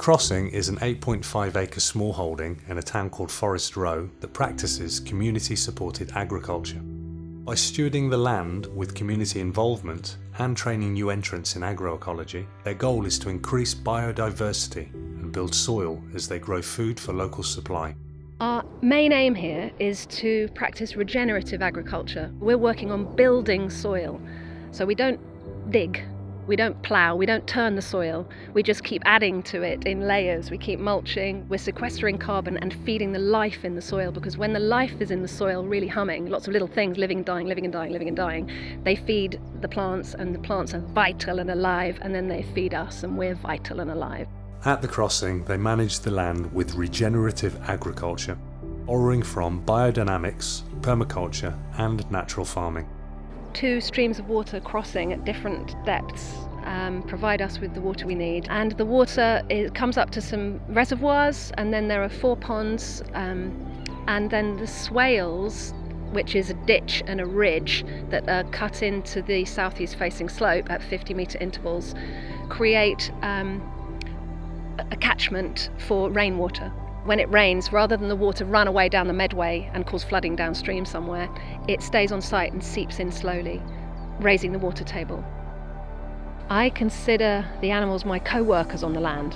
Crossing is an 8.5 acre smallholding in a town called Forest Row that practices community-supported agriculture. By stewarding the land with community involvement and training new entrants in agroecology, their goal is to increase biodiversity and build soil as they grow food for local supply. Our main aim here is to practice regenerative agriculture. We're working on building soil. So we don't dig, we don't plough, we don't turn the soil. We just keep adding to it in layers. We keep mulching, we're sequestering carbon and feeding the life in the soil, because when the life is in the soil really humming, lots of little things living and dying, living and dying, living and dying, they feed the plants, and the plants are vital and alive, and then they feed us and we're vital and alive. At the Crossing, they manage the land with regenerative agriculture, borrowing from biodynamics, permaculture and natural farming. 2 streams of water crossing at different depths provide us with the water we need, and the water comes up to some reservoirs, and then there are 4 ponds, and then the swales, which is a ditch and a ridge that are cut into the southeast facing slope at 50-metre intervals, create a catchment for rainwater. When it rains, rather than the water run away down the Medway and cause flooding downstream somewhere, it stays on site and seeps in slowly, raising the water table. I consider the animals my co-workers on the land.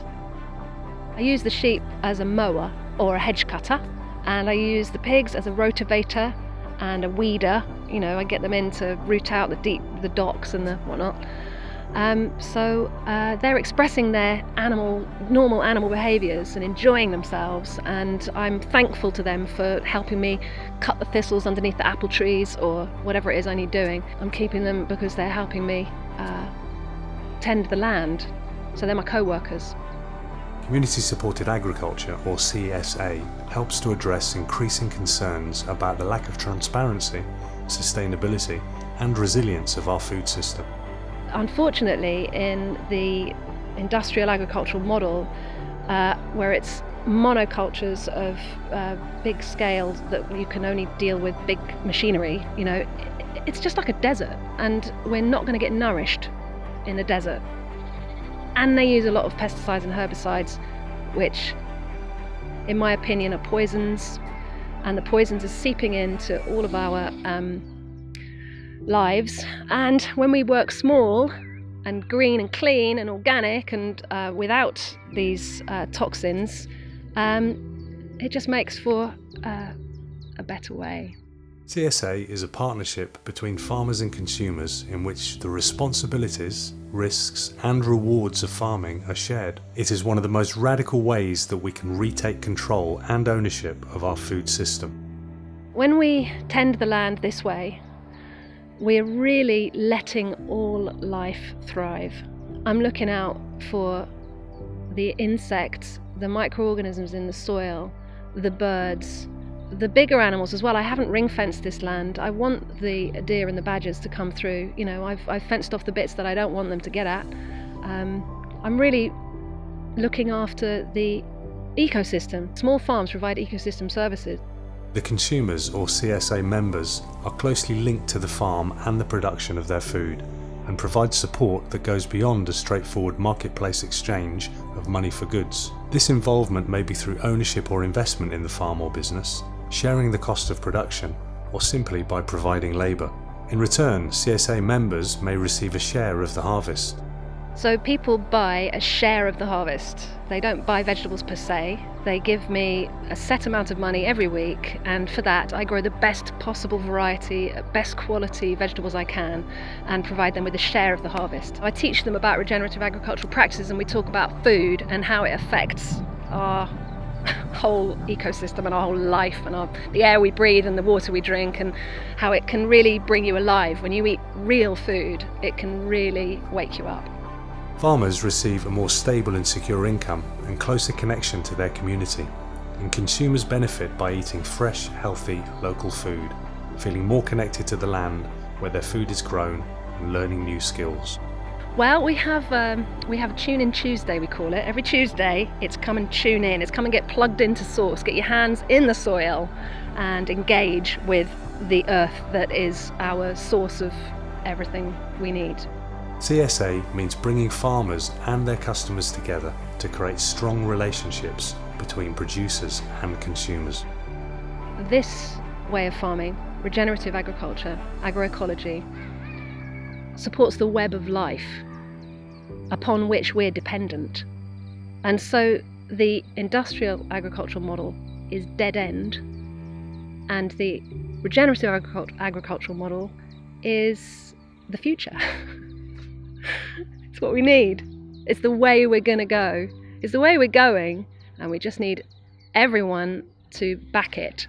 I use the sheep as a mower or a hedge cutter, and I use the pigs as a rotavator and a weeder. You know, I get them in to root out the docks and the whatnot. So they're expressing their normal animal behaviours and enjoying themselves, and I'm thankful to them for helping me cut the thistles underneath the apple trees or whatever it is I need doing. I'm keeping them because they're helping me tend the land, so they're my co-workers. Community-supported agriculture, or CSA, helps to address increasing concerns about the lack of transparency, sustainability and resilience of our food system. Unfortunately, in the industrial agricultural model, where it's monocultures of big scale that you can only deal with big machinery, you know, it's just like a desert, and we're not going to get nourished in the desert. And they use a lot of pesticides and herbicides, which, in my opinion, are poisons, and the poisons are seeping into all of our lives. And when we work small and green and clean and organic and without these toxins, it just makes for a better way. CSA is a partnership between farmers and consumers in which the responsibilities, risks and rewards of farming are shared. It is one of the most radical ways that we can retake control and ownership of our food system. When we tend the land this way, we're really letting all life thrive. I'm looking out for the insects, the microorganisms in the soil, the birds, the bigger animals as well. I haven't ring-fenced this land. I want the deer and the badgers to come through. You know, I've fenced off the bits that I don't want them to get at. I'm really looking after the ecosystem. Small farms provide ecosystem services. The consumers, or CSA members, are closely linked to the farm and the production of their food, and provide support that goes beyond a straightforward marketplace exchange of money for goods. This involvement may be through ownership or investment in the farm or business, sharing the cost of production, or simply by providing labour. In return, CSA members may receive a share of the harvest. So people buy a share of the harvest. They don't buy vegetables per se. They give me a set amount of money every week, and for that I grow the best possible variety, best quality vegetables I can, and provide them with a share of the harvest. I teach them about regenerative agricultural practices, and we talk about food and how it affects our whole ecosystem and our whole life, and the air we breathe and the water we drink, and how it can really bring you alive. When you eat real food, it can really wake you up. Farmers receive a more stable and secure income and closer connection to their community, and consumers benefit by eating fresh, healthy, local food, feeling more connected to the land where their food is grown and learning new skills. Well, we have a Tune In Tuesday, we call it. Every Tuesday it's come and tune in, it's come and get plugged into source, get your hands in the soil and engage with the earth that is our source of everything we need. CSA means bringing farmers and their customers together to create strong relationships between producers and consumers. This way of farming, regenerative agriculture, agroecology, supports the web of life upon which we're dependent. And so the industrial agricultural model is dead end, and the regenerative agricultural model is the future. It's what we need. It's the way we're going to go. It's the way we're going, and we just need everyone to back it.